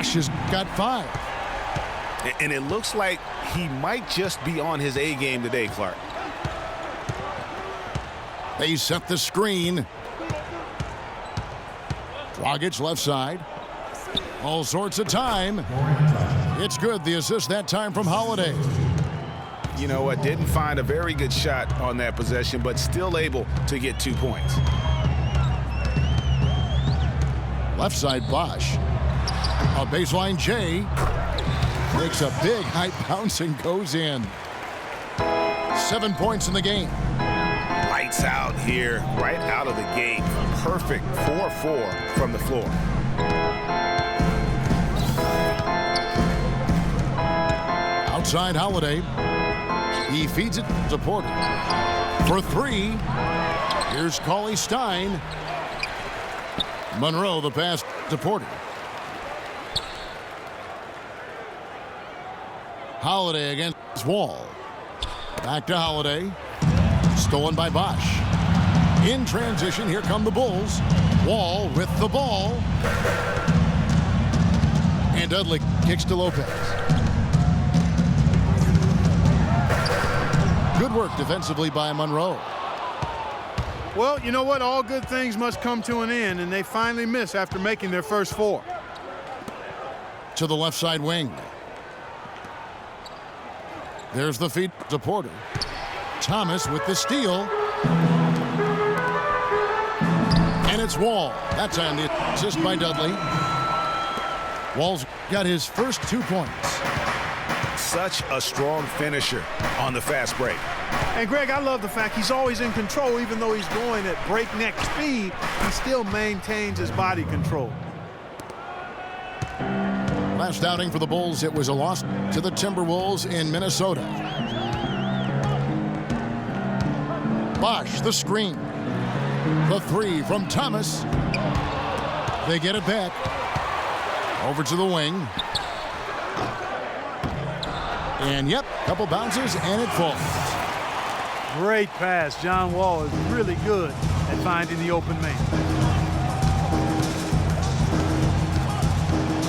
Bosh has got 5. And it looks like he might just be on his A game today, Clark. They set the screen. Dragic left side. All sorts of time. It's good. The assist that time from Holiday. You know what? Didn't find a very good shot on that possession, but still able to get 2 points. Left side Bosh. A baseline J. Makes a big high bounce and goes in. 7 points in the game. Lights out here, right out of the gate. Perfect 4-4 from the floor. Outside Holiday. He feeds it to Porter. For 3. Here's Cauley-Stein. Monroe the pass to Porter. Holiday against Wall. Back to Holiday. Stolen by Bosh. In transition, here come the Bulls. Wall with the ball. And Dudley kicks to Lopez. Good work defensively by Monroe. Well, you know what? All good things must come to an end, and they finally miss after making their first 4. To the left side wing. There's the feed to Porter. Thomas with the steal. And it's Wall. That time the assist by Dudley. Wall's got his first 2 points. Such a strong finisher on the fast break. And Greg, I love the fact he's always in control. Even though he's going at breakneck speed, he still maintains his body control. Last outing for the Bulls, it was a loss to the Timberwolves in Minnesota. Bosh, the screen. The 3 from Thomas. They get it back. Over to the wing. And yep, couple bounces and it falls. Great pass. John Wall is really good at finding the open man.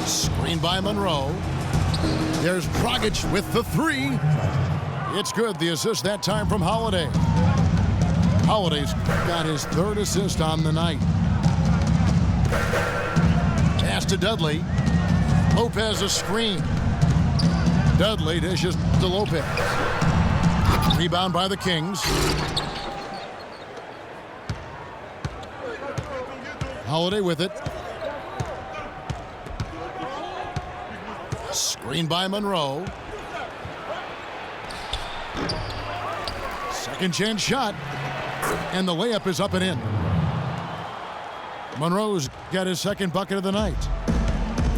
Screen by Monroe. There's Dragic with the 3. It's good. The assist that time from Holiday. Holiday's got his 3rd assist on the night. Pass to Dudley. Lopez a screen. Dudley dishes to Lopez. Rebound by the Kings. Holiday with it. Screen by Monroe. Second chance shot. And the layup is up and in. Monroe's got his 2nd bucket of the night.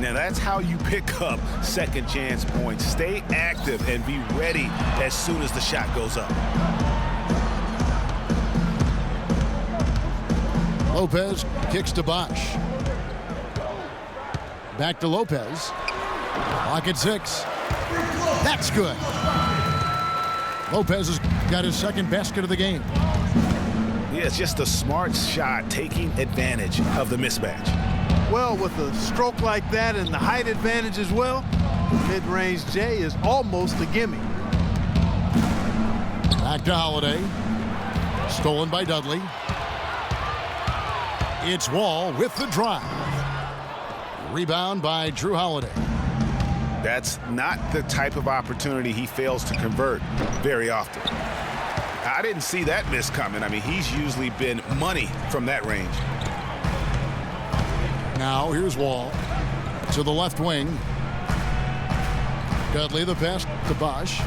Now that's how you pick up second chance points. Stay active and be ready as soon as the shot goes up. Lopez kicks to Bosh. Back to Lopez. Clock at 6. That's good. Lopez has got his 2nd basket of the game. Yeah, it's just a smart shot, taking advantage of the mismatch. Well, with a stroke like that and the height advantage as well, mid-range J is almost a gimme. Back to Holiday. Stolen by Dudley. It's Wall with the drive. Rebound by Drew Holiday. That's not the type of opportunity he fails to convert very often. I didn't see that miss coming. I mean, he's usually been money from that range. Now here's Wall to the left wing. Dudley the pass to Bosh.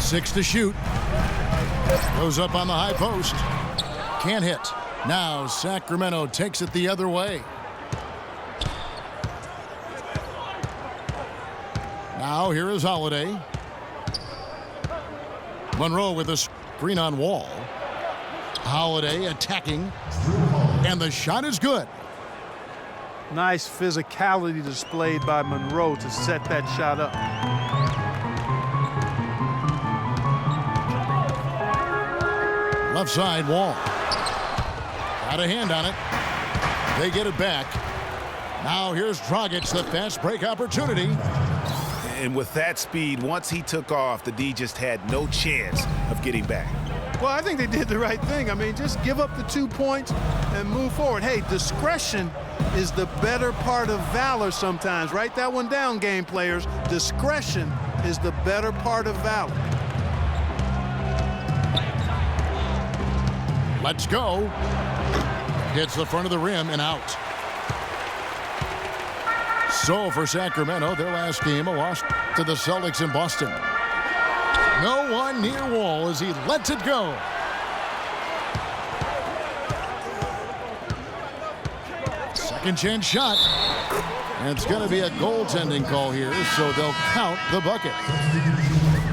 6 to shoot. Goes up on the high post. Can't hit. Now Sacramento takes it the other way. Now here is Holiday. Monroe with a screen on Wall. Holiday attacking. And the shot is good. Nice physicality displayed by Monroe to set that shot up. Left side Wall. Got a hand on it. They get it back. Now here's Dragic, the fast break opportunity. And with that speed, once he took off, the D just had no chance of getting back. Well, I think they did the right thing. I mean, just give up the 2 points and move forward. Hey, discretion is the better part of valor sometimes. Write that one down, game players. Discretion is the better part of valor. Let's go. Hits the front of the rim and out. So for Sacramento, their last game, a loss to the Celtics in Boston. No one near Wall as he lets it go. Second chance shot. And it's going to be a goaltending call here, so they'll count the bucket.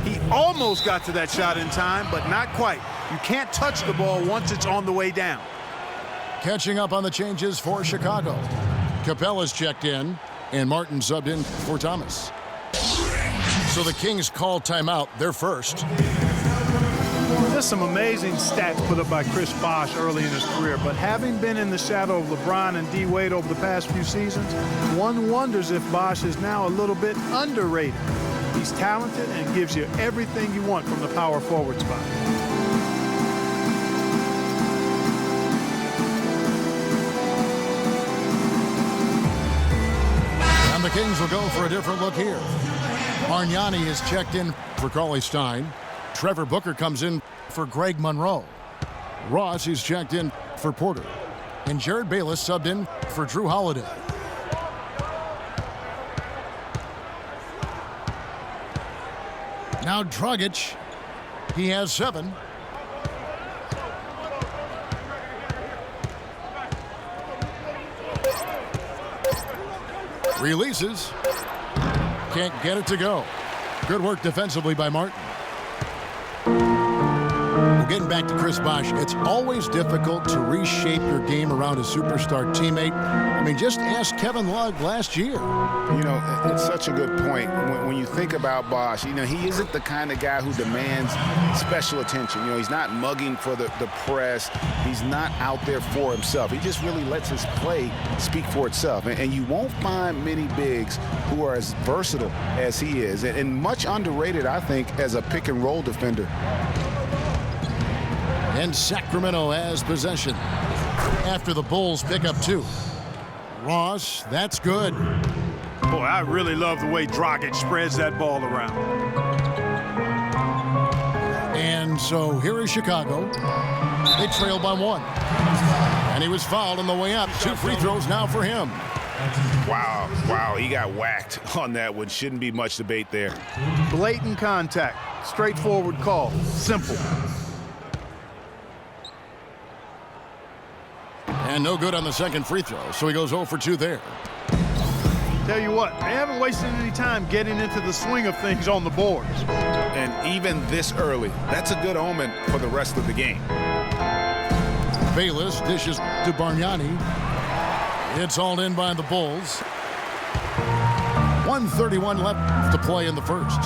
He almost got to that shot in time, but not quite. You can't touch the ball once it's on the way down. Catching up on the changes for Chicago. Capella's checked in, and Martin subbed in for Thomas. So the Kings call timeout. They're first. Just some amazing stats put up by Chris Bosh early in his career, but having been in the shadow of LeBron and D. Wade over the past few seasons, one wonders if Bosh is now a little bit underrated. He's talented and gives you everything you want from the power forward spot. And the Kings will go for a different look here. Bargnani is checked in for Cauley-Stein. Trevor Booker comes in for Greg Monroe. Ross is checked in for Porter. And Jared Bayless subbed in for Drew Holiday. Now Dragic, he has 7. Releases. Can't get it to go. Good work defensively by Martin. Getting back to Chris Bosh, it's always difficult to reshape your game around a superstar teammate. I mean, just ask Kevin Love last year. You know, it's such a good point. When you think about Bosh, you know, he isn't the kind of guy who demands special attention. You know, he's not mugging for the press. He's not out there for himself. He just really lets his play speak for itself. And you won't find many bigs who are as versatile as he is. And much underrated, I think, as a pick-and-roll defender. And Sacramento has possession after the Bulls pick up 2. Ross, that's good. Boy, I really love the way Dragic spreads that ball around. And so here is Chicago. They trail by 1. And he was fouled on the way up. 2 free throws now for him. Wow, he got whacked on that one. Shouldn't be much debate there. Blatant contact, straightforward call, simple. And no good on the second free throw, so he goes 0 for 2 there. Tell you what, they haven't wasted any time getting into the swing of things on the boards. And even this early, that's a good omen for the rest of the game. Bayless dishes to Bargnani. It's hauled in by the Bulls. 1:31 left to play in the first.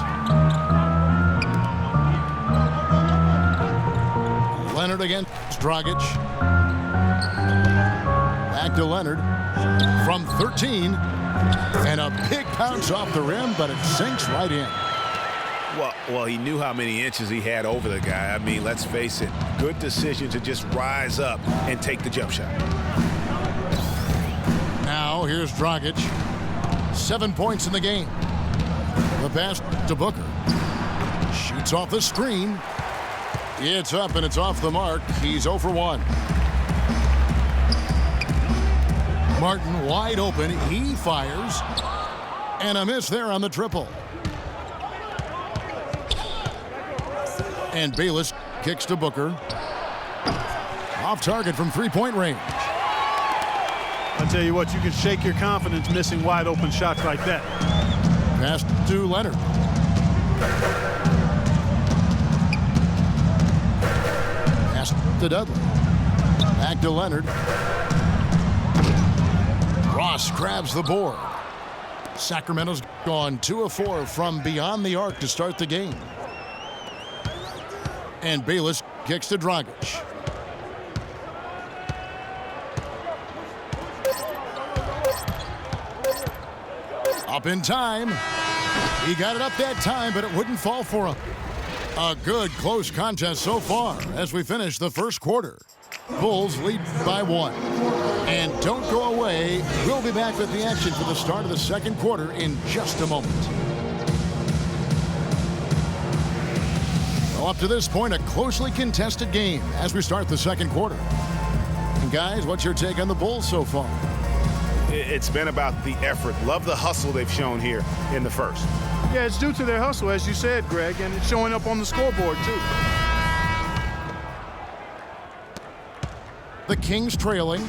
Leonard against Dragic. Back to Leonard from 13. And a big bounce off the rim, but it sinks right in. Well, he knew how many inches he had over the guy. I mean, let's face it, good decision to just rise up and take the jump shot. Now here's Dragic. 7 points in the game. The pass to Booker. Shoots off the screen. It's up and it's off the mark. He's 0 for 1. Martin wide open. He fires. And a miss there on the triple. And Bayless kicks to Booker. Off target from three-point range. I tell you what, you can shake your confidence missing wide open shots like that. Pass to Leonard. Pass to Dudley. Back to Leonard. Ross grabs the board. Sacramento's gone 2 of 4 from beyond the arc to start the game. And Bayless kicks to Dragic. Up in time. He got it up that time, but it wouldn't fall for him. A good close contest so far as we finish the first quarter. Bulls lead by 1. And don't go away. We'll be back with the action for the start of the second quarter in just a moment. Well, up to this point, a closely contested game as we start the second quarter. And guys, what's your take on the Bulls so far? It's been about the effort. Love the hustle they've shown here in the first. Yeah, it's due to their hustle, as you said, Greg, and it's showing up on the scoreboard, too. The Kings trailing.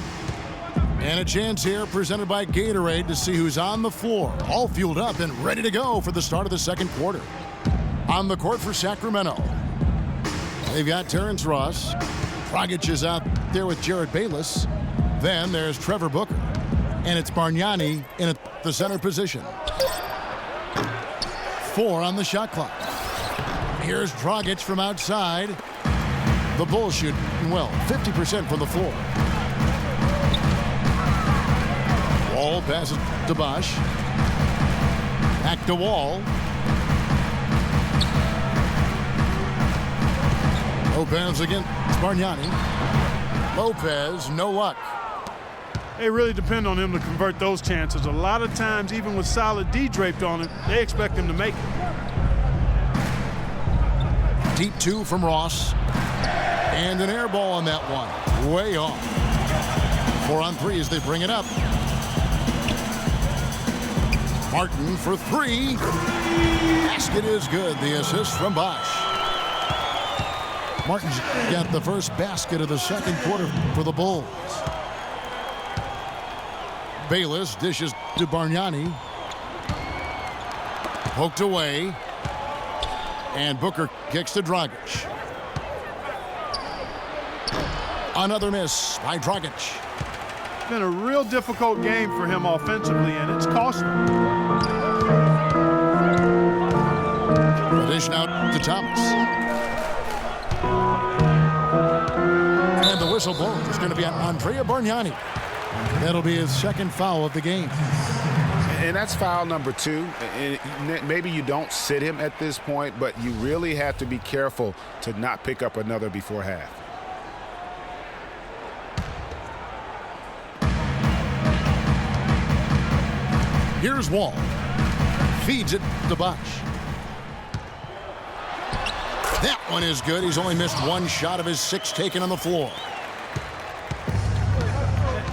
And a chance here presented by Gatorade to see who's on the floor. All fueled up and ready to go for the start of the second quarter. On the court for Sacramento, they've got Terrence Ross. Dragic is out there with Jared Bayless. Then there's Trevor Booker. And it's Bargnani in the center position. 4 on the shot clock. Here's Dragic from outside. The Bulls shoot well, 50% from the floor. Wall passes to Bosh. Back to Wall. Lopez against Bargnani. Lopez, no luck. They really depend on him to convert those chances. A lot of times, even with solid D draped on it, they expect him to make it. Deep 2 from Ross. And an air ball on that one. Way off. 4 on 3 as they bring it up. Martin for 3. Basket is good. The assist from Bosh. Martin's got the first basket of the second quarter for the Bulls. Bayless dishes to Bargnani. Poked away. And Booker kicks to Dragic. Another miss by Dragic. It's been a real difficult game for him offensively, and it's cost him. Dish out to Thomas. And the whistle blows. It's going to be on Andrea Bargnani. That'll be his second foul of the game. And that's foul number 2. And maybe you don't sit him at this point, but you really have to be careful to not pick up another before half. Here's Wall. Feeds it to Bosh. That one is good. He's only missed 1 shot of his 6 taken on the floor.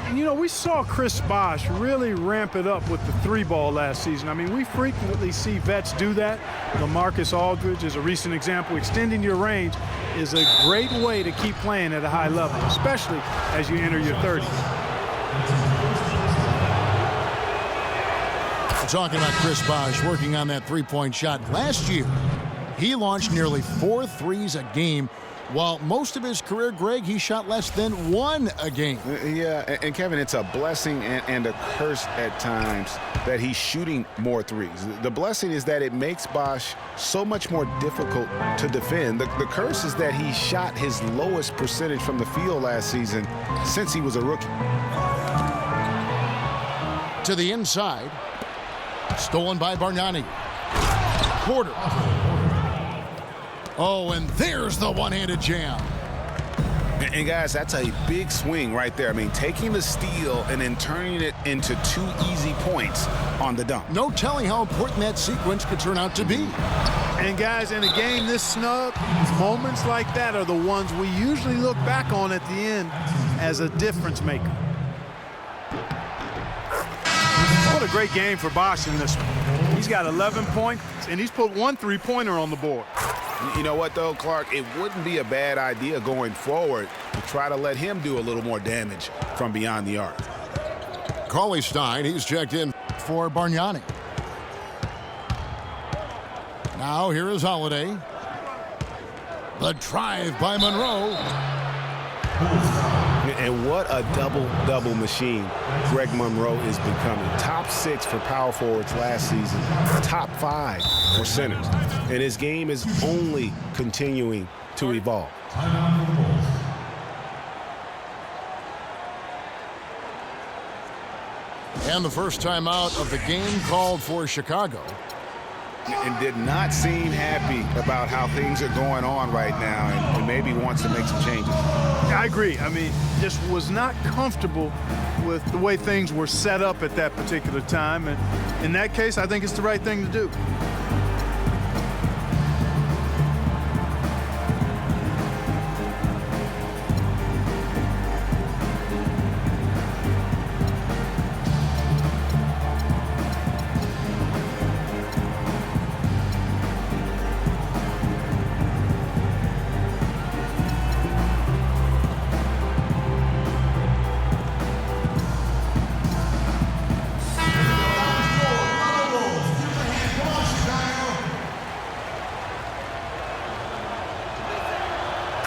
And, you know, we saw Chris Bosh really ramp it up with the 3-ball last season. I mean, we frequently see vets do that. LaMarcus Aldridge is a recent example. Extending your range is a great way to keep playing at a high level, especially as you enter your 30s. Talking about Chris Bosh working on that 3-point shot. Last year, he launched nearly 4 threes a game, while most of his career, Greg, he shot less than 1 a game. Yeah, and Kevin, it's a blessing and a curse at times that he's shooting more threes. The blessing is that it makes Bosh so much more difficult to defend. The curse is that he shot his lowest percentage from the field last season since he was a rookie. To the inside. Stolen by Bargnani. Porter. Oh, and there's the one-handed jam. And guys, that's a big swing right there. I mean, taking the steal and then turning it into 2 easy points on the dunk. No telling how important that sequence could turn out to be. And guys, in a game this snug, moments like that are the ones we usually look back on at the end as a difference maker. What a great game for Bosh in this one. He's got 11 points, and he's put 1 3-pointer on the board. You know what, though, Clark? It wouldn't be a bad idea going forward to try to let him do a little more damage from beyond the arc. Cauley-Stein, he's checked in for Bargnani. Now here is Holiday. The drive by Monroe. And what a double-double machine Greg Monroe is becoming. Top 6 for power forwards last season. Top 5 for centers. And his game is only continuing to evolve. And the first timeout of the game called for Chicago. And did not seem happy about how things are going on right now, and maybe wants to make some changes. I agree. I mean, just was not comfortable with the way things were set up at that particular time. And in that case, I think it's the right thing to do.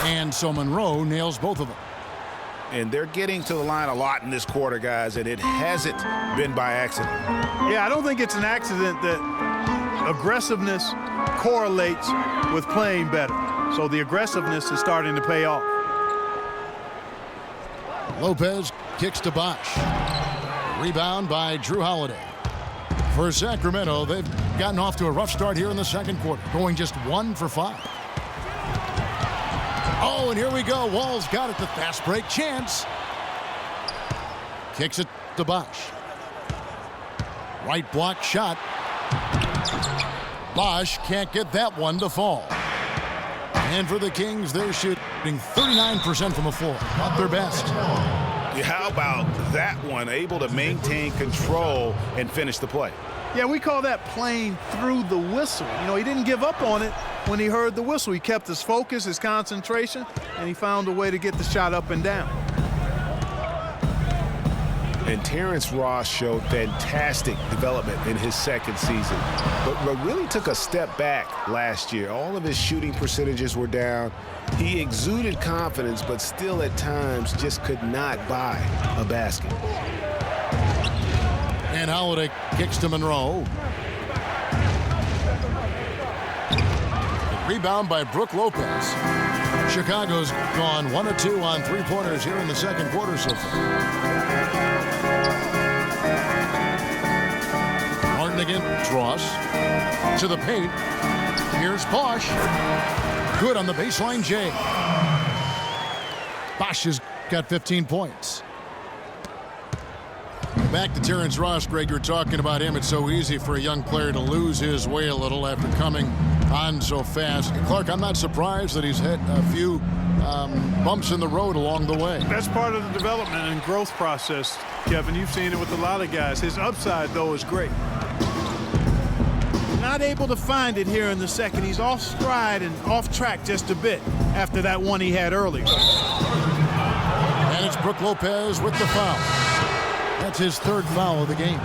And so Monroe nails both of them. And they're getting to the line a lot in this quarter, guys, and it hasn't been by accident. Yeah, I don't think it's an accident that aggressiveness correlates with playing better. So the aggressiveness is starting to pay off. Lopez kicks to Bosh. Rebound by Drew Holiday. For Sacramento, they've gotten off to a rough start here in the second quarter, going just 1 for 5. Oh, and here we go. Wall's got it. The fast break chance. Kicks it to Bosh. Right block shot. Bosh can't get that one to fall. And for the Kings, they're shooting 39% from the floor. Not their best. Yeah, how about that one? Able to maintain control and finish the play. Yeah, we call that playing through the whistle. You know, he didn't give up on it when he heard the whistle. He kept his focus, his concentration, and he found a way to get the shot up and down. And Terrence Ross showed fantastic development in his second season, but really took a step back last year. All of his shooting percentages were down. He exuded confidence, but still at times just could not buy a basket. And Holiday kicks to Monroe. Rebound by Brook Lopez. Chicago's gone 1 of 2 on three-pointers here in the second quarter so far. Martin against Ross. To the paint. Here's Bosh. Good on the baseline, Jay. Bosh has got 15 points. Back to Terrence Ross, Greg. You're talking about him. It's so easy for a young player to lose his way a little after coming on so fast. Clark, I'm not surprised that he's had a few bumps in the road along the way. That's part of the development and growth process, Kevin. You've seen it with a lot of guys. His upside, though, is great. Not able to find it here in the second. He's off stride and off track just a bit after that one he had earlier. And it's Brook Lopez with the foul. That's his third foul of the game.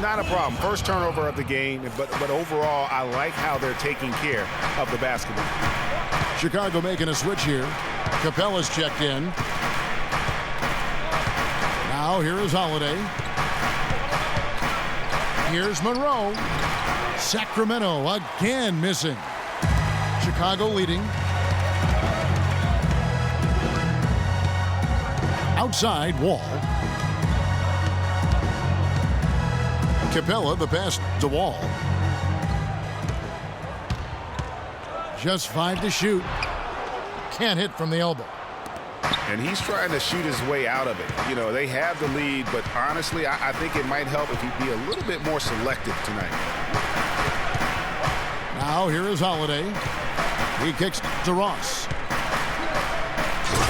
Not a problem. First turnover of the game, but overall, I like how they're taking care of the basketball. Chicago making a switch here. Capella's checked in. Now here is Holiday. Here's Monroe. Sacramento again missing. Chicago leading. Outside, Wall. Capella, the pass to Wall. Just 5 to shoot. Can't hit from the elbow. And he's trying to shoot his way out of it. You know, they have the lead, but honestly, I think it might help if he'd be a little bit more selective tonight. Now here is Holiday. He kicks to Ross.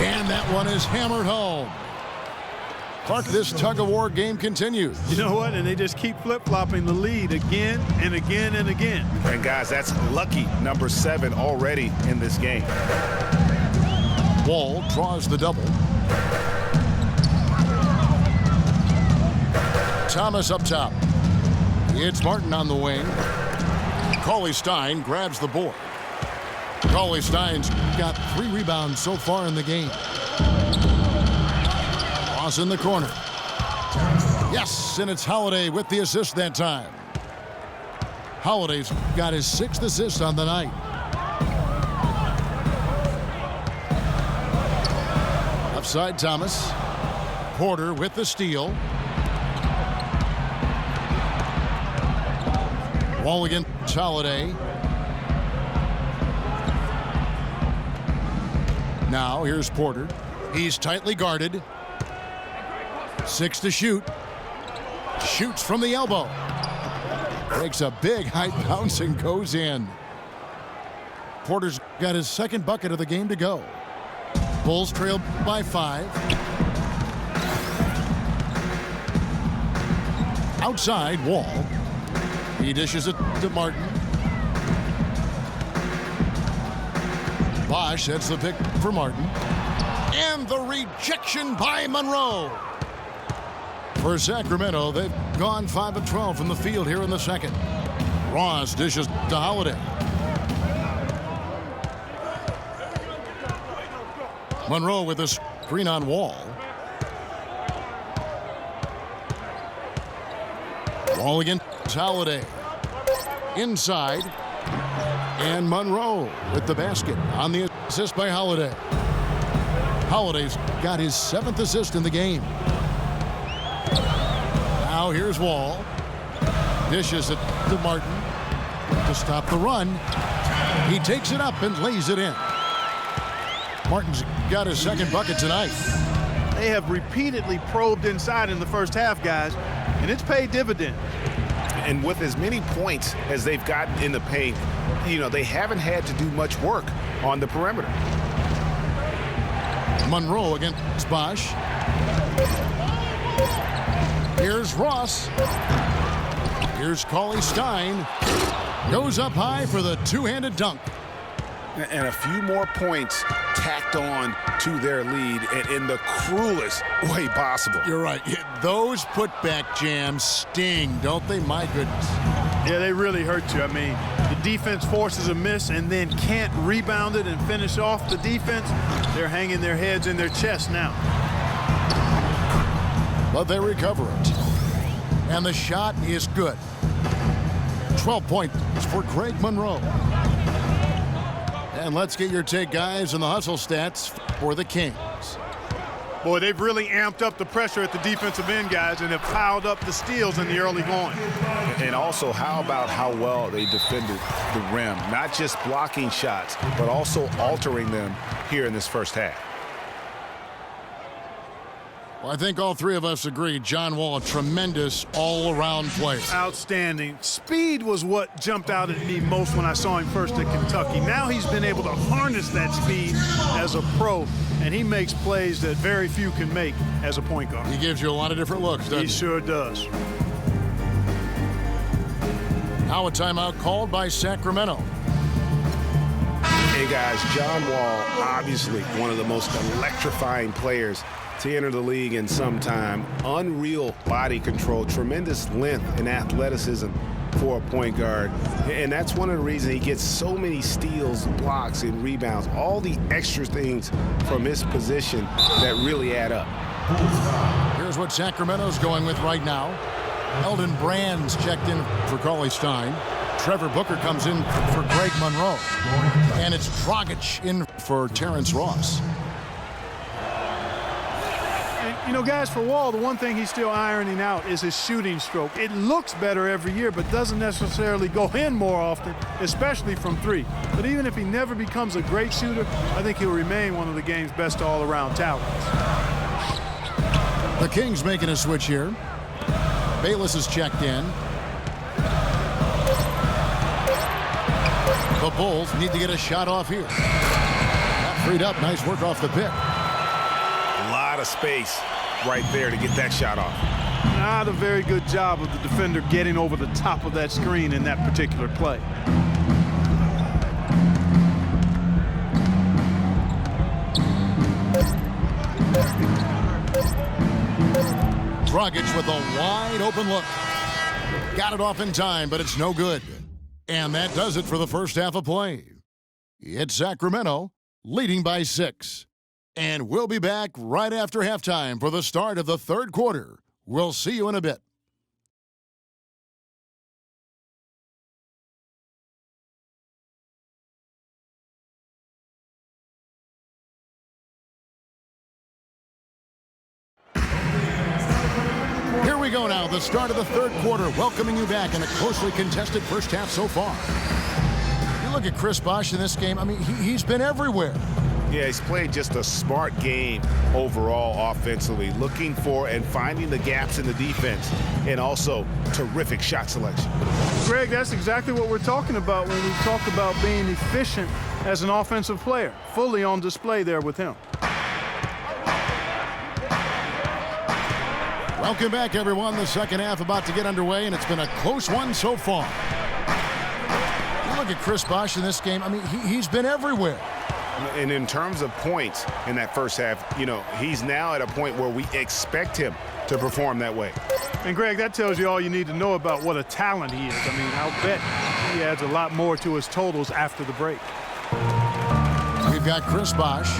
And that one is hammered home. Clark, this tug-of-war game continues. You know what? And they just keep flip-flopping the lead again and again and again. And, guys, that's lucky number 7 already in this game. Wall draws the double. Thomas up top. It's Martin on the wing. Cauley-Stein grabs the board. Cauley-Stein's got 3 rebounds so far in the game. Ross in the corner. Yes, and it's Holiday with the assist that time. Holiday's got his 6th assist on the night. Upside Thomas. Porter with the steal. Wall against Holiday. Now here's Porter. He's tightly guarded. 6 to shoot. Shoots from the elbow. Takes a big high bounce and goes in. Porter's got his second bucket of the game to go. Bulls trail by 5. Outside, Wall. He dishes it to Martin. Bosh sets the pick for Martin. And the rejection by Monroe. For Sacramento, they've gone 5 of 12 from the field here in the second. Ross dishes to Holiday. Monroe with a screen on Wall. Wall against Holiday. Inside. And Monroe with the basket on the assist by Holiday. Holiday's got his 7th assist in the game. Now here's Wall. Dishes it to Martin to stop the run. He takes it up and lays it in. Martin's got his second bucket tonight. They have repeatedly probed inside in the first half, guys, and it's paid dividends. And with as many points as they've gotten in the paint, they haven't had to do much work on the perimeter. Monroe against Bosh. Here's Ross. Here's Cauley-Stein. Goes up high for the two-handed dunk. And a few more points tacked on to their lead and in the cruelest way possible. You're right. Those putback jams sting, don't they? My goodness. Yeah, they really hurt you. I mean, the defense forces a miss and then can't rebound it and finish off the defense. They're hanging their heads in their chest now. But they recover it. And the shot is good. 12 points for Greg Monroe. And let's get your take, guys, on the hustle stats for the Kings. Boy, they've really amped up the pressure at the defensive end, guys, and have piled up the steals in the early going. And also, how about how well they defended the rim? Not just blocking shots, but also altering them here in this first half. Well, I think all three of us agree John Wall, a tremendous all-around player. Outstanding. Speed was what jumped out at me most when I saw him first at Kentucky. Now he's been able to harness that speed as a pro, and he makes plays that very few can make as a point guard. He gives you a lot of different looks, doesn't he? He sure does. Now a timeout called by Sacramento. Hey, guys, John Wall, obviously one of the most electrifying players to enter the league in some time. Unreal body control, tremendous length and athleticism for a point guard. And that's one of the reasons he gets so many steals, blocks, and rebounds. All the extra things from his position that really add up. Here's what Sacramento's going with right now. Eldon Brand's checked in for Cauley-Stein. Trevor Booker comes in for Greg Monroe. And it's Dragic in for Terrence Ross. Guys, for Wall, the one thing he's still ironing out is his shooting stroke. It looks better every year, but doesn't necessarily go in more often, especially from 3. But even if he never becomes a great shooter, I think he'll remain one of the game's best all-around talents. The Kings making a switch here. Bayless is checked in. The Bulls need to get a shot off here. Got freed up. Nice work off the pick. A lot of space right there to get that shot off. Not a very good job of the defender getting over the top of that screen in that particular play. Dragic with a wide open look. Got it off in time, but it's no good. And that does it for the first half of play. It's Sacramento leading by 6. And we'll be back right after halftime for the start of the third quarter. We'll see you in a bit. Here we we go now, the start of the third quarter, welcoming you back in a closely contested first half so far. You look at Chris Bosh in this game, I mean, he's been everywhere. Yeah, he's played just a smart game overall offensively, looking for and finding the gaps in the defense, and also terrific shot selection. Greg, that's exactly what we're talking about when we talk about being efficient as an offensive player. Fully on display there with him. Welcome back, everyone. The second half about to get underway, and it's been a close one so far. You look at Chris Bosh in this game, I mean, he's been everywhere. And in terms of points in that first half, you know, he's now at a point where we expect him to perform that way. And Greg, that tells you all you need to know about what a talent he is. I mean, I'll bet he adds a lot more to his totals after the break. We've got Chris Bosh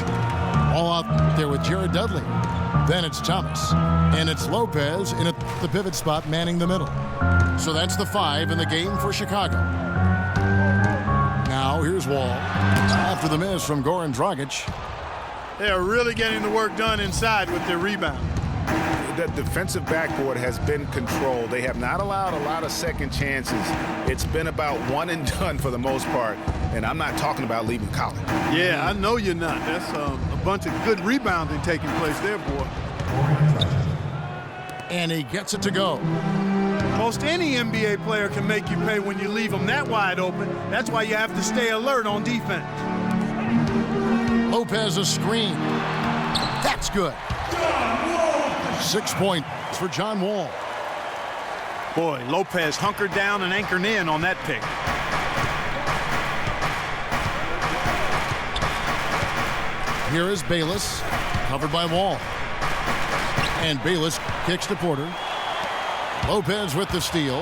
all out there with Jared Dudley. Then it's Thomas. And it's Lopez in the pivot spot manning the middle. So that's the 5 in the game for Chicago. Now here's Wall. After the miss from Goran Dragic. They are really getting the work done inside with their rebound. The defensive backboard has been controlled. They have not allowed a lot of second chances. It's been about one and done for the most part. And I'm not talking about leaving college. Yeah, I know you're not. That's a bunch of good rebounding taking place there, boy. And he gets it to go. Most any NBA player can make you pay when you leave them that wide open. That's why you have to stay alert on defense. Lopez a screen. That's good. 6 points for John Wall. Boy, Lopez hunkered down and anchored in on that pick. Here is Bayless, covered by Wall. And Bayless kicks to Porter. Lopez with the steal.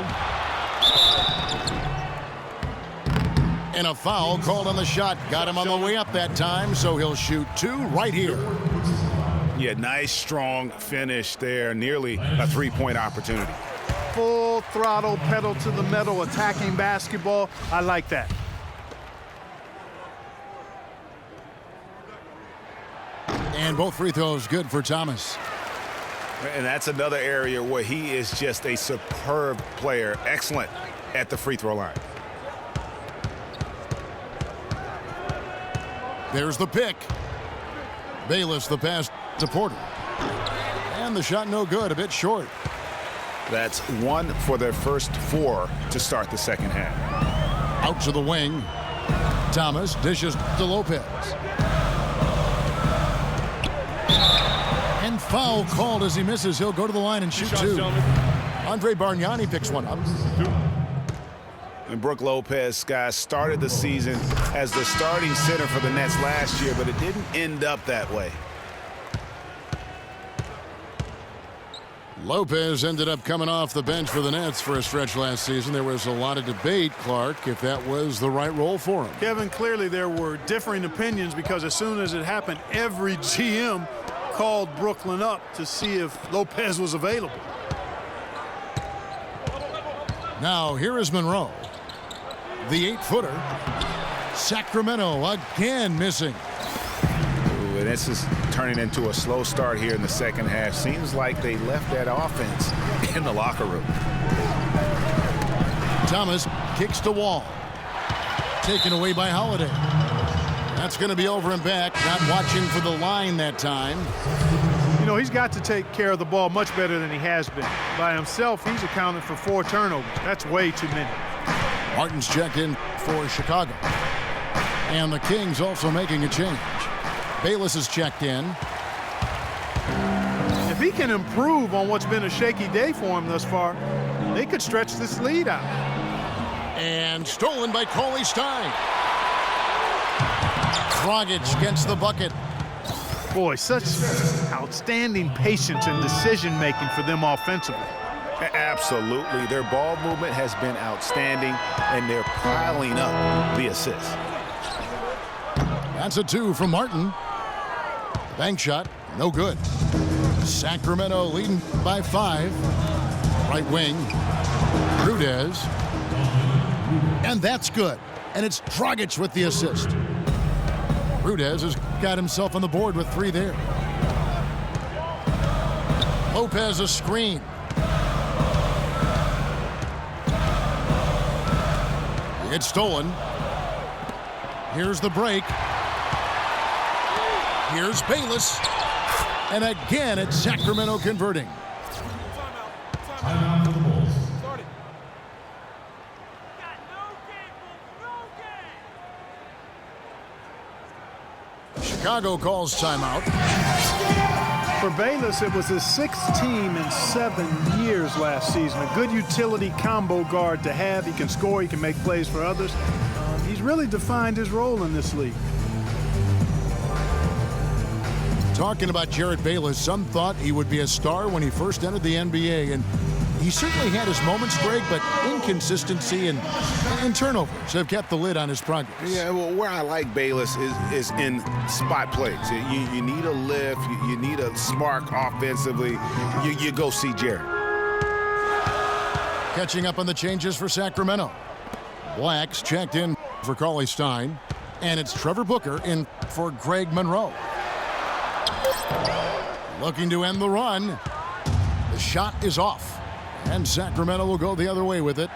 And a foul called on the shot. Got him on the way up that time, so he'll shoot 2 right here. Yeah, nice, strong finish there. Nearly a three-point opportunity. Full throttle, pedal to the metal, attacking basketball. I like that. And both free throws good for Thomas. And that's another area where he is just a superb player. Excellent at the free throw line. There's the pick. Bayless the pass to Porter. And the shot no good, a bit short. That's 1 for their first 4 to start the second half. Out to the wing. Thomas dishes to Lopez. And foul called as he misses. He'll go to the line and shoot 2. Andre Bargnani picks one up. And Brook Lopez, guys, started the season as the starting center for the Nets last year, but it didn't end up that way. Lopez ended up coming off the bench for the Nets for a stretch last season. There was a lot of debate, Clark, if that was the right role for him. Kevin, clearly there were differing opinions because as soon as it happened, every GM called Brooklyn up to see if Lopez was available. Now here is Monroe. The 8-footer. Sacramento again missing. Ooh, and this is turning into a slow start here in the second half. Seems like they left that offense in the locker room. Thomas kicks to Wall. Taken away by Holiday. That's going to be over and back. Not watching for the line that time. You know, he's got to take care of the ball much better than he has been. By himself, he's accounted for 4 turnovers. That's way too many. Martin's checked in for Chicago. And the Kings also making a change. Bayless is checked in. If he can improve on what's been a shaky day for him thus far, they could stretch this lead out. And stolen by Cauley Stein. Dragic gets the bucket. Boy, such outstanding patience and decision-making for them offensively. Absolutely. Their ball movement has been outstanding, and they're piling up the assists. That's a 2 from Martin. Bank shot, no good. Sacramento leading by 5. Right wing, Rudez. And that's good. And it's Dragic with the assist. Rudez has got himself on the board with 3 there. Lopez a screen. It's stolen. Here's the break. Here's Bayless. And again, it's Sacramento converting. Timeout for the Bulls. Chicago calls timeout. For Bayless, it was his 6th team in 7 years last season. A good utility combo guard to have. He can score, he can make plays for others. He's really defined his role in this league. Talking about Jarrett Bayless, some thought he would be a star when he first entered the NBA, and he certainly had his moments, Greg, but inconsistency and turnovers have kept the lid on his progress. Yeah, well, where I like Bayless is in spot plays. You need a lift, you need a spark offensively. You go see Jarrett. Catching up on the changes for Sacramento. Black's checked in for Cauley Stein, and it's Trevor Booker in for Greg Monroe. Looking to end the run. The shot is off, and Sacramento will go the other way with it.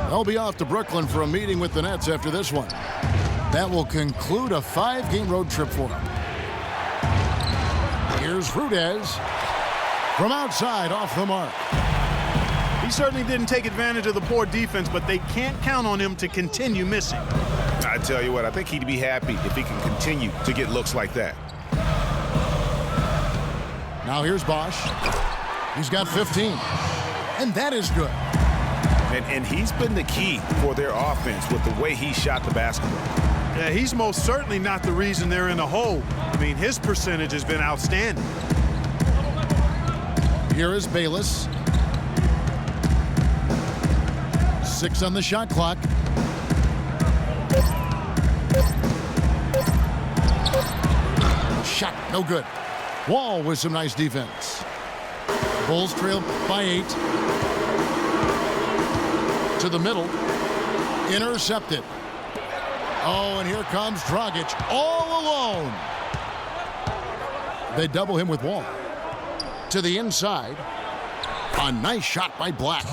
They'll be off to Brooklyn for a meeting with the Nets after this one. That will conclude a 5-game road trip for them. Here's Rudez from outside off the mark. He certainly didn't take advantage of the poor defense, but they can't count on him to continue missing. I tell you what, I think he'd be happy if he can continue to get looks like that. Now here's Bosch. He's got 15, and that is good. And he's been the key for their offense with the way he shot the basketball. Yeah, he's most certainly not the reason they're in a hole. I mean, his percentage has been outstanding. Here is Bayless. 6 on the shot clock. Shot, no good. Wall with some nice defense. Bulls trail by 8. To the middle. Intercepted. Oh, and here comes Dragic all alone. They double him with Wall. To the inside. A nice shot by Black.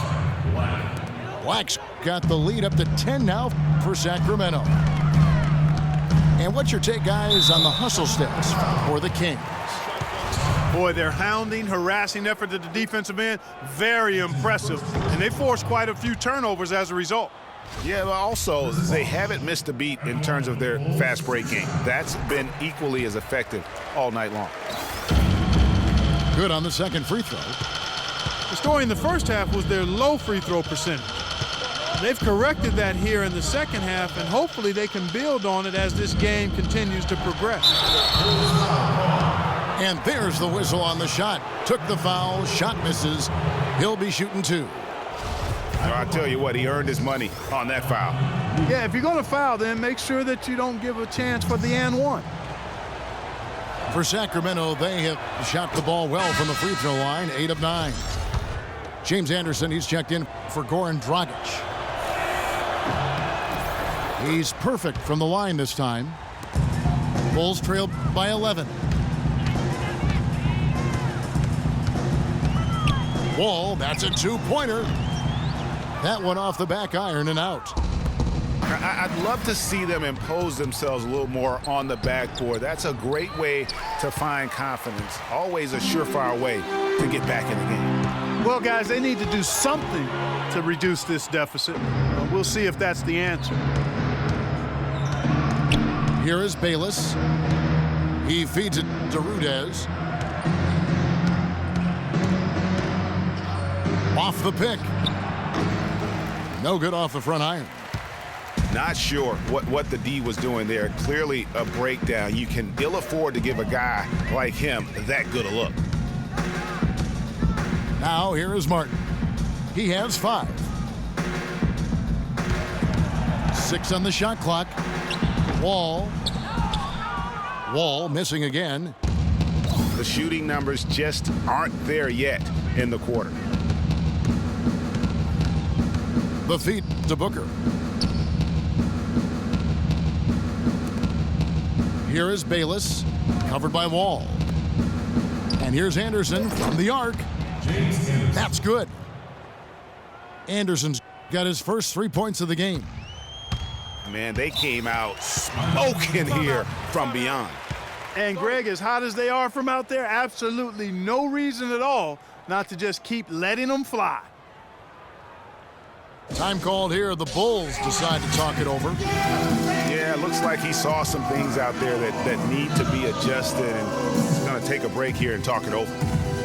Black's got the lead up to 10 now for Sacramento. And what's your take, guys, on the hustle stats for the Kings? Boy, their hounding, harassing effort at the defensive end, very impressive. And they forced quite a few turnovers as a result. Yeah, but also they haven't missed a beat in terms of their fast break game. That's been equally as effective all night long. Good on the second free throw. The story in the first half was their low free throw percentage. They've corrected that here in the second half, and hopefully they can build on it as this game continues to progress. And there's the whistle on the shot. Took the foul, shot misses. He'll be shooting 2. I tell you what, he earned his money on that foul. Yeah, if you're going to foul, then make sure that you don't give a chance for the and one. For Sacramento, they have shot the ball well from the free throw line, 8 of 9. James Anderson, he's checked in for Goran Dragic. He's perfect from the line this time. Bulls trail by 11. Wall, that's a 2-pointer. That one off the back iron and out. I'd love to see them impose themselves a little more on the backboard. That's a great way to find confidence. Always a surefire way to get back in the game. Well, guys, they need to do something to reduce this deficit. We'll see if that's the answer. Here is Bayless. He feeds it to Rudez. Off the pick. No good off the front iron. Not sure what the D was doing there. Clearly a breakdown. You can ill afford to give a guy like him that good a look. Now here is Martin. He has 5. 6 on the shot clock. Wall missing again. The shooting numbers just aren't there yet in the quarter. The feed to Booker. Here is Bayless, covered by Wall. And here's Anderson from the arc. That's good. Anderson's got his first 3 points of the game. man, they came out smoking here from beyond. And Greg, as hot as they are from out there, absolutely no reason at all not to just keep letting them fly. Time called here. The Bulls decide to talk it over. Yeah, it looks like he saw some things out there that need to be adjusted, and he's going to take a break here and talk it over.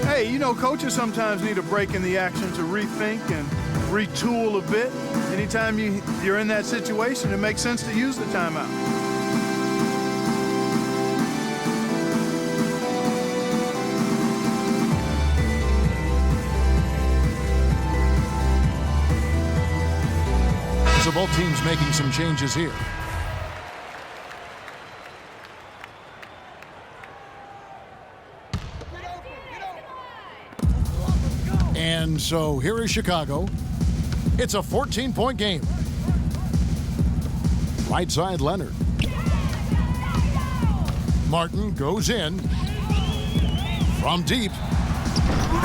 Hey, you know, coaches sometimes need a break in the action to rethink and retool a bit. Anytime you're in that situation, it makes sense to use the timeout. So both teams making some changes here. And so here is Chicago. It's a 14-point game. Right side, Leonard. Martin goes in from deep,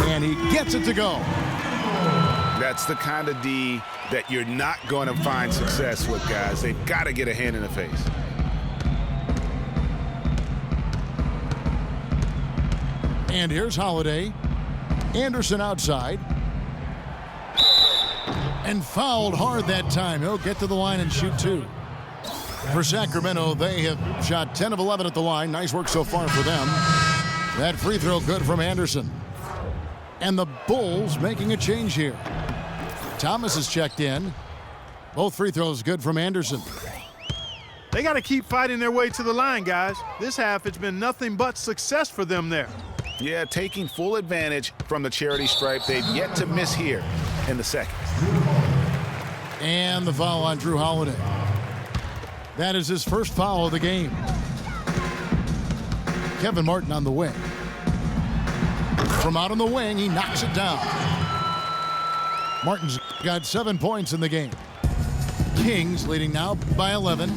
and he gets it to go. That's the kind of D that you're not going to find success with, guys. They've got to get a hand in the face. And here's Holiday. Anderson outside. And fouled hard that time. He'll get to the line and shoot two. For Sacramento, they have shot 10 of 11 at the line. Nice work so far for them. That free throw good from Anderson. And the Bulls making a change here. Thomas is checked in. Both free throws good from Anderson. They got to keep fighting their way to the line, guys. This half, it's been nothing but success for them there. Yeah, taking full advantage from the charity stripe. They've yet to miss here in the second. And the foul on Jrue Holiday. That is his first foul of the game. Kevin Martin on the wing. From out on the wing, he knocks it down. Martin's got 7 points in the game. Kings leading now by 11.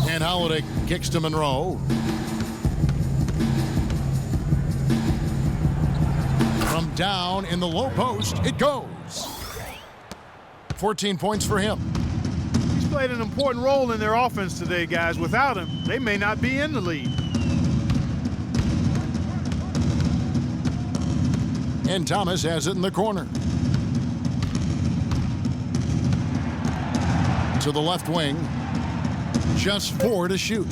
And Holiday kicks to Monroe. From down in the low post, it goes. 14 points for him. He's played an important role in their offense today, guys. Without him, they may not be in the lead. And Thomas has it in the corner. To the left wing. Just 4 to shoot.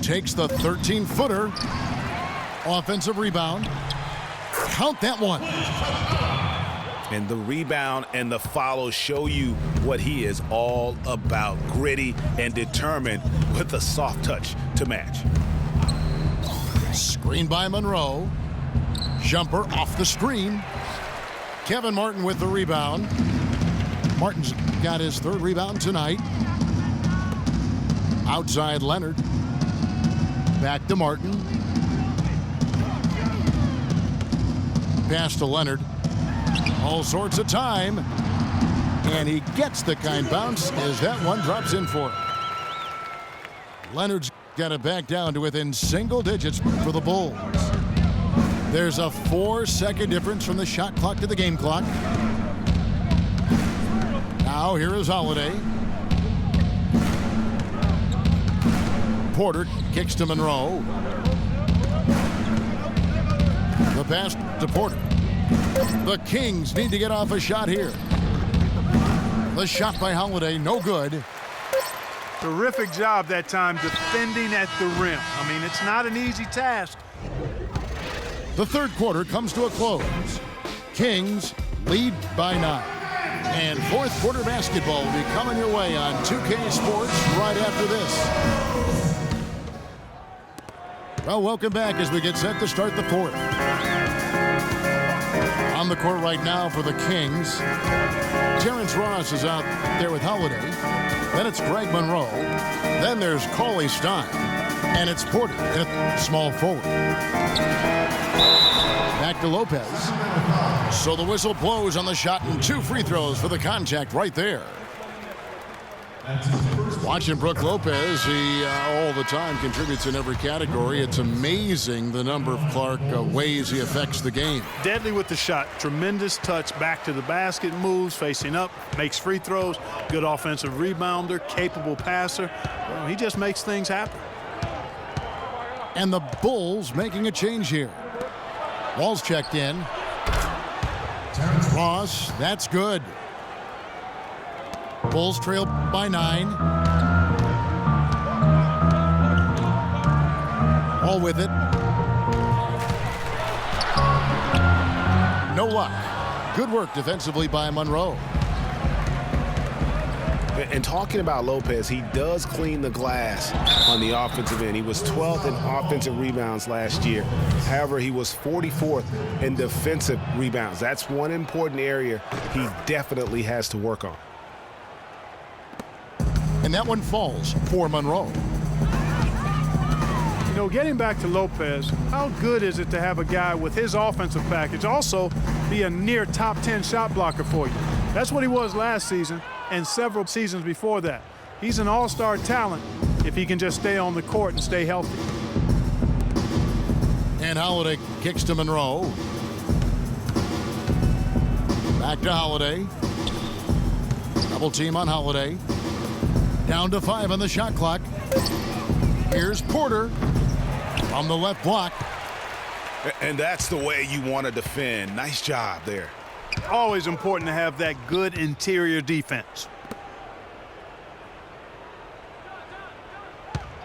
Takes the 13-footer. Offensive rebound. Count that one. And the rebound and the follow show you what he is all about. Gritty and determined with a soft touch to match. Screen by Monroe. Jumper off the screen. Kevin Martin with the rebound. Martin's got his 3rd rebound tonight. Outside Leonard. Back to Martin. Pass to Leonard. All sorts of time. And he gets the kind bounce as that one drops in for him. Leonard's got it back down to within single digits for the Bulls. There's a 4-second difference from the shot clock to the game clock. Now here is Holiday. Porter kicks to Monroe. The pass to Porter. The Kings need to get off a shot here. The shot by Holiday, no good. Terrific job that time defending at the rim. I mean, it's not an easy task. The third quarter comes to a close. Kings lead by 9. And fourth quarter basketball will be coming your way on 2K Sports right after this. Well, welcome back as we get set to start the fourth. On the court right now for the Kings, Terrence Ross is out there with Holiday. Then it's Greg Monroe. Then there's Cauley Stein. And it's Porter at small forward. Back to Lopez. So the whistle blows on the shot and 2 free throws for the contact right there. That's his first Watching Brook Lopez, he all the time contributes in every category. It's amazing the number of Clark ways he affects the game. Deadly with the shot. Tremendous touch back to the basket, moves, facing up, makes free throws, good offensive rebounder, capable passer. Well, he just makes things happen. And the Bulls making a change here. Wall's checked in. Ross, that's good. Bulls trail by 9. All with it. No luck. Good work defensively by Monroe. And talking about Lopez, he does clean the glass on the offensive end. He was 12th in offensive rebounds last year. However, he was 44th in defensive rebounds. That's one important area he definitely has to work on. And that one falls for Monroe. You know, getting back to Lopez, how good is it to have a guy with his offensive package also be a near top 10 shot blocker for you? That's what he was last season and several seasons before that. He's an all-star talent if he can just stay on the court and stay healthy. And Holiday kicks to Monroe. Back to Holiday. Double team on Holiday. Down to 5 on the shot clock. Here's Porter on the left block. And that's the way you want to defend. Nice job there. Always important to have that good interior defense.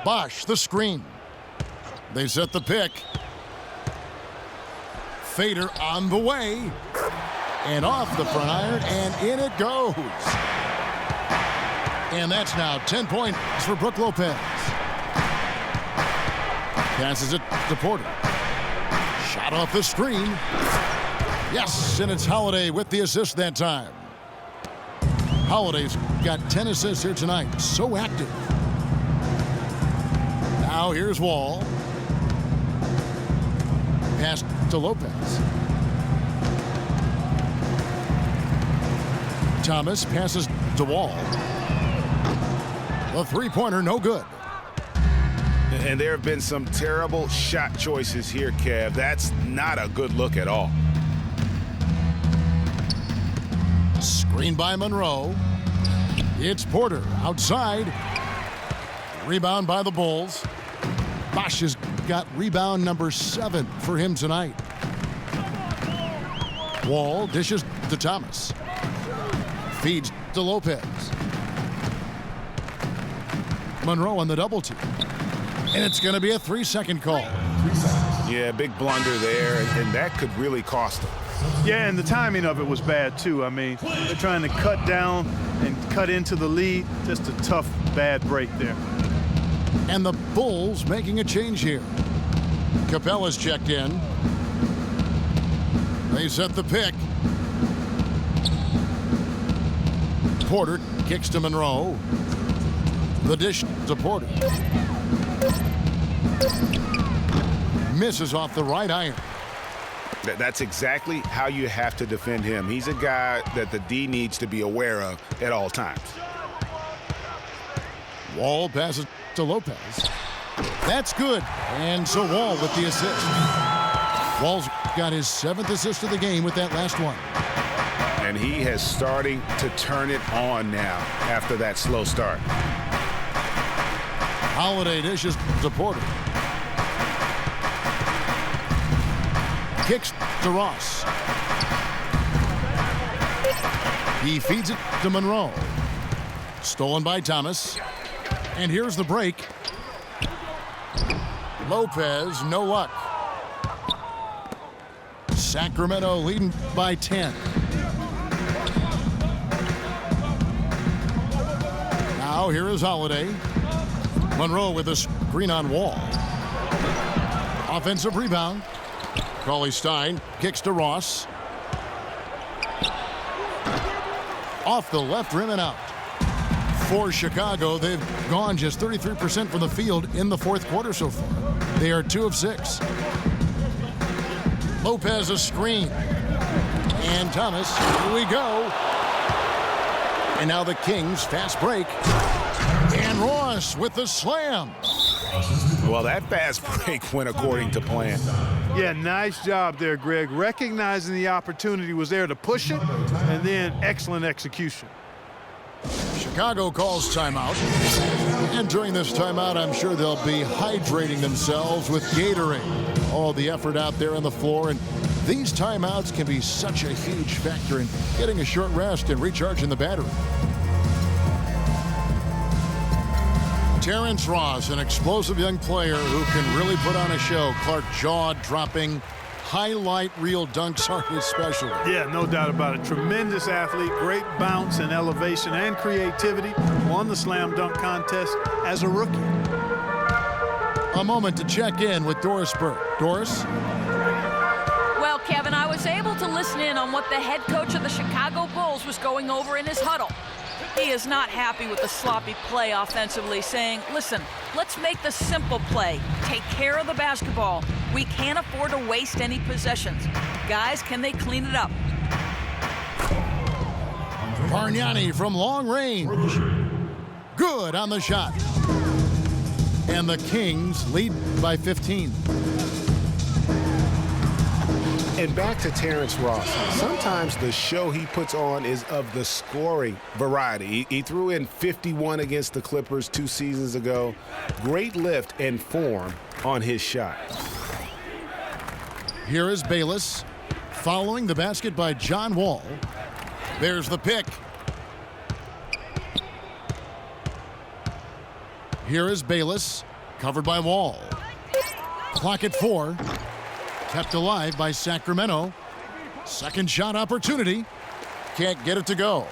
Bosch, the screen. They set the pick. Fader on the way. And off the front iron, and in it goes. And that's now 10 points for Brook Lopez. Passes it to Porter. Shot off the screen. Yes, and it's Holiday with the assist that time. Holiday's got 10 assists here tonight. So active. Now here's Wall. Pass to Lopez. Thomas passes to Wall. The three-pointer, no good. And there have been some terrible shot choices here, Kev. That's not a good look at all. Screen by Monroe. It's Porter outside. Rebound by the Bulls. Bosch has got rebound number 7 for him tonight. Wall dishes to Thomas. Feeds to Lopez. Monroe on the double team. And it's going to be a 3-second call. Yeah, big blunder there, and that could really cost him. Yeah, and the timing of it was bad, too. I mean, they're trying to cut down and cut into the lead. Just a tough, bad break there. And the Bulls making a change here. Capella's checked in. They set the pick. Porter kicks to Monroe. The dish to Porter. Misses off the right iron. That's exactly how you have to defend him. He's a guy that the D needs to be aware of at all times. Wall passes to Lopez. That's good. And so Wall with the assist. Wall's got his 7th assist of the game with that last one. And he has starting to turn it on now after that slow start. Holiday dishes to Porter. Kicks to Ross. He feeds it to Monroe. Stolen by Thomas. And here's the break. Lopez, no luck. Sacramento leading by 10. Now here is Holiday. Monroe with a screen on Wall. Offensive rebound. Cauley-Stein kicks to Ross. Off the left rim and out. For Chicago, they've gone just 33% from the field in the fourth quarter so far. They are 2 of 6. Lopez a screen. And Thomas, here we go. And now the Kings fast break. And Ross with the slam. Well, that fast break went according to plan. Yeah, nice job there, Greg. Recognizing the opportunity was there to push it, and then excellent execution. Chicago calls timeout. And during this timeout, I'm sure they'll be hydrating themselves with Gatorade. All the effort out there on the floor, and these timeouts can be such a huge factor in getting a short rest and recharging the battery. Terrence Ross, an explosive young player who can really put on a show. Clark, jaw-dropping, highlight reel dunks are his specialty. Yeah, no doubt about it. Tremendous athlete, great bounce and elevation and creativity. Won the slam dunk contest as a rookie. A moment to check in with Doris Burke. Doris? Well, Kevin, I was able to listen in on what the head coach of the Chicago Bulls was going over in his huddle. He is not happy with the sloppy play offensively, saying, listen, let's make the simple play. Take care of the basketball. We can't afford to waste any possessions. Guys, can they clean it up? Bargnani from long range. Good on the shot. And the Kings lead by 15. And back to Terrence Ross. Sometimes the show he puts on is of the scoring variety. He threw in 51 against the Clippers 2 seasons ago. Great lift and form on his shot. Here is Bayless, following the basket by John Wall. There's the pick. Here is Bayless, covered by Wall. Clock at 4. Kept alive by Sacramento. Second shot opportunity. Can't get it to go.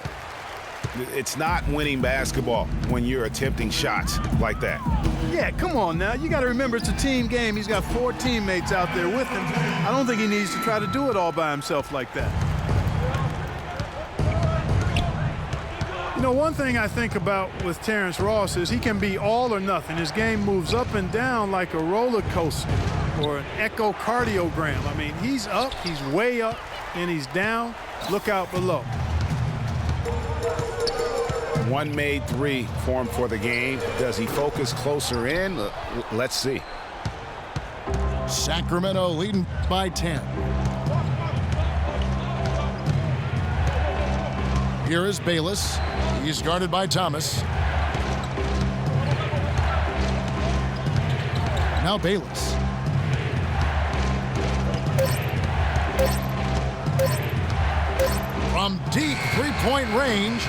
It's not winning basketball when you're attempting shots like that. Yeah, come on now. You got to remember it's a team game. He's got 4 teammates out there with him. I don't think he needs to try to do it all by himself like that. You know, one thing I think about with Terrence Ross is he can be all or nothing. His game moves up and down like a roller coaster or an echocardiogram. I mean, he's up, he's way up, and he's down. Look out below. One made 3 for him for the game. Does he focus closer in? Let's see. Sacramento leading by 10. Here is Bayless. He's guarded by Thomas. Now Bayless. From deep three-point range.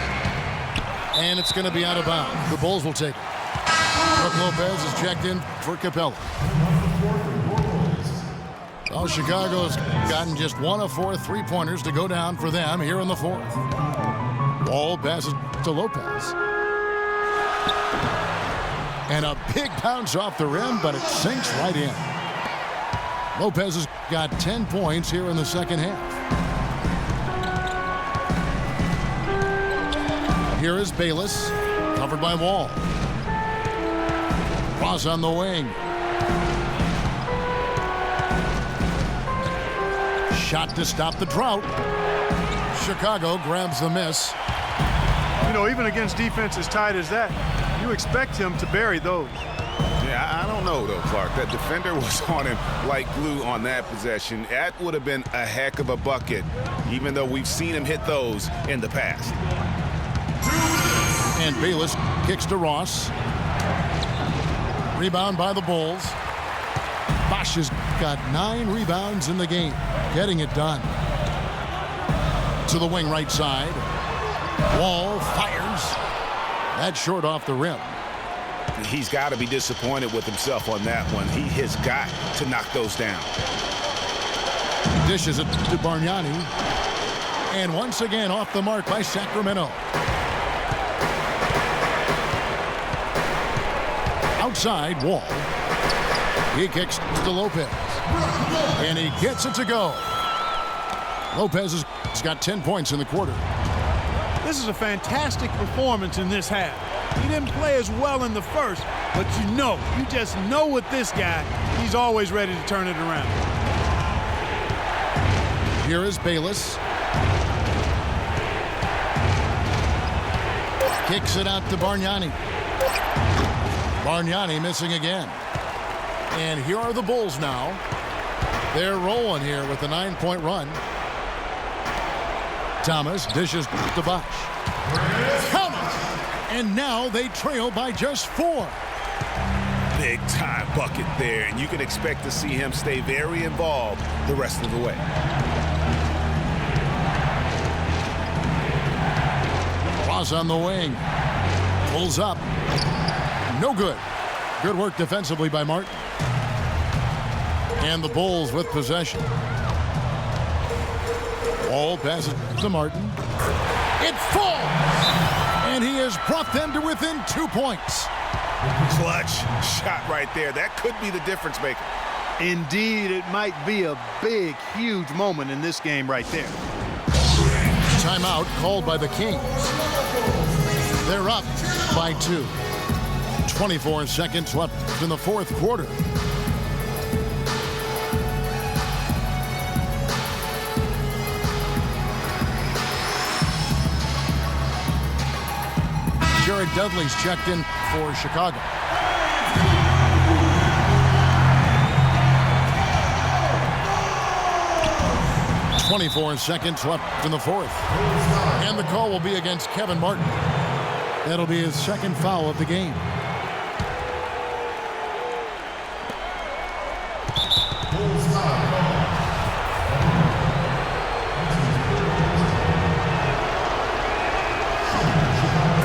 And it's going to be out of bounds. The Bulls will take it. Brook Lopez is checked in for Capella. Well, Chicago's gotten just 1 of 4 three-pointers to go down for them here in the 4th. Wall passes to Lopez. And a big bounce off the rim, but it sinks right in. Lopez has got 10 points here in the second half. Here is Bayless, covered by Wall. Ross on the wing. Shot to stop the drought. Chicago grabs the miss. You know, even against defense as tight as that, you expect him to bury those. Yeah, I don't know, though, Clark. That defender was on him like glue on that possession. That would have been a heck of a bucket, even though we've seen him hit those in the past. And Bayless kicks to Ross. Rebound by the Bulls. Bosh has got 9 rebounds in the game, getting it done. To the wing right side. Wall fires. That's short off the rim. He's got to be disappointed with himself on that one. He has got to knock those down. Dishes it to Bargnani. And once again off the mark by Sacramento. Outside, Wall. He kicks to Lopez. And he gets it to go. Lopez has got 10 points in the quarter. This is a fantastic performance in this half. He didn't play as well in the first, but you just know with this guy, he's always ready to turn it around. Here is Bayless. Kicks it out to Bargnani. Bargnani missing again. And here are the Bulls now. They're rolling here with a 9-point run. Thomas dishes to Bosh. Thomas! And now they trail by just 4. Big time bucket there, and you can expect to see him stay very involved the rest of the way. Ross on the wing. Pulls up. No good. Good work defensively by Martin. And the Bulls with possession. Ball passes to Martin. It falls! And he has brought them to within 2 points. Clutch shot right there. That could be the difference maker. Indeed, it might be a big, huge moment in this game right there. Timeout called by the Kings. They're up by 2. 24 seconds left in the fourth quarter. Jared Dudley's checked in for Chicago. .24 seconds left in the fourth. And the call will be against Kevin Martin. That'll be his second foul of the game.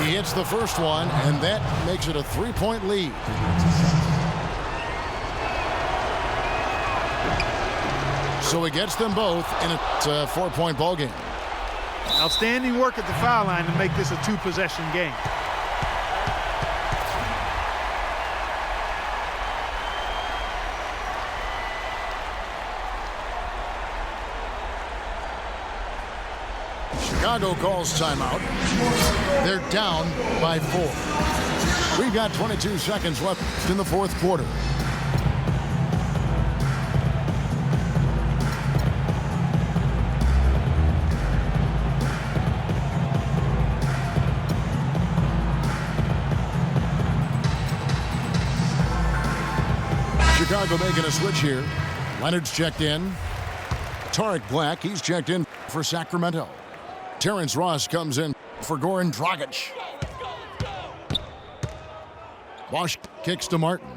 He hits the first one, and that makes it a 3-point lead. So he gets them both, and it's a 4-point ball game. Outstanding work at the foul line to make this a 2-possession game. Chicago calls timeout. They're down by 4. We've got 22 seconds left in the fourth quarter. Chicago making a switch here. Leonard's checked in. Tarek Black, he's checked in for Sacramento. Terrence Ross comes in for Goran Dragic. Bosh kicks to Martin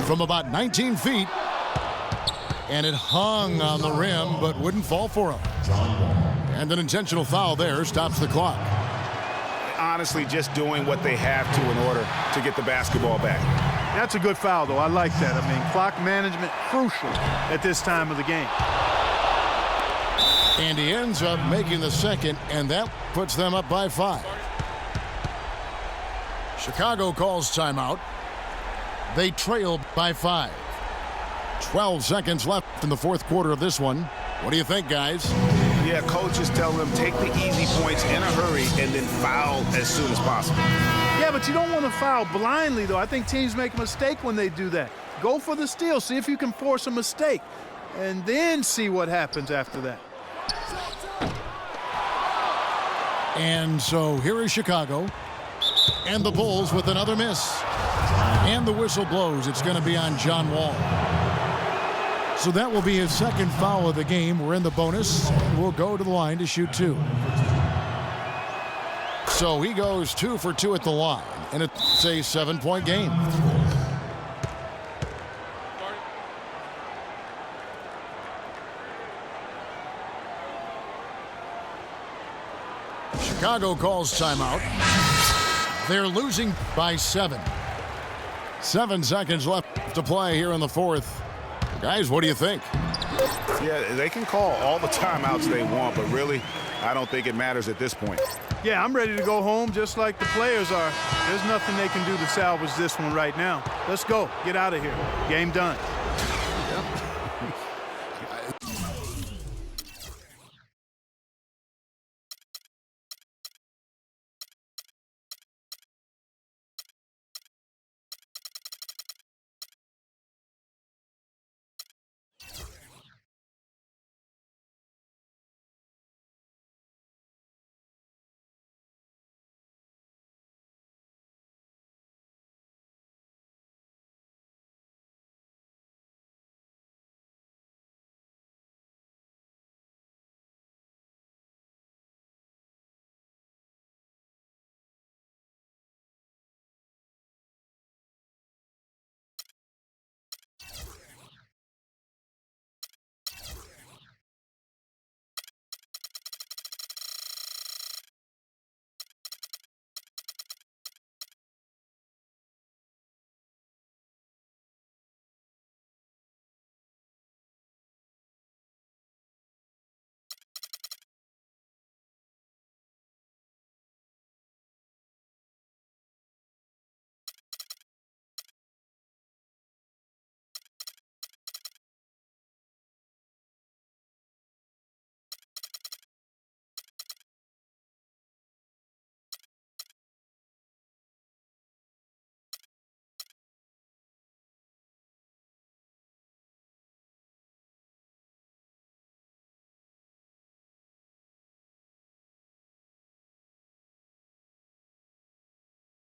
from about 19 feet. And it hung on the rim, but wouldn't fall for him. And an intentional foul there stops the clock. Honestly, just doing what they have to in order to get the basketball back. That's a good foul, though. I like that. I mean, clock management crucial at this time of the game. And he ends up making the second, and that puts them up by 5. Chicago calls timeout. They trail by 5. 12 seconds left in the fourth quarter of this one. What do you think, guys? Yeah, coaches tell them take the easy points in a hurry and then foul as soon as possible. Yeah, but you don't want to foul blindly, though. I think teams make a mistake when they do that. Go for the steal. See if you can force a mistake, and then see what happens after that. And so here is Chicago. And the Bulls with another miss. And the whistle blows. It's going to be on John Wall. So that will be his second foul of the game. We're in the bonus. We'll go to the line to shoot 2. So he goes 2 for 2 at the line. And it's a 7-point game. Chicago calls timeout. They're losing by 7. 7 seconds left to play here in the fourth. Guys, what do you think? Yeah, they can call all the timeouts they want, but really, I don't think it matters at this point. Yeah, I'm ready to go home just like the players are. There's nothing they can do to salvage this one right now. Let's go. Get out of here. Game done.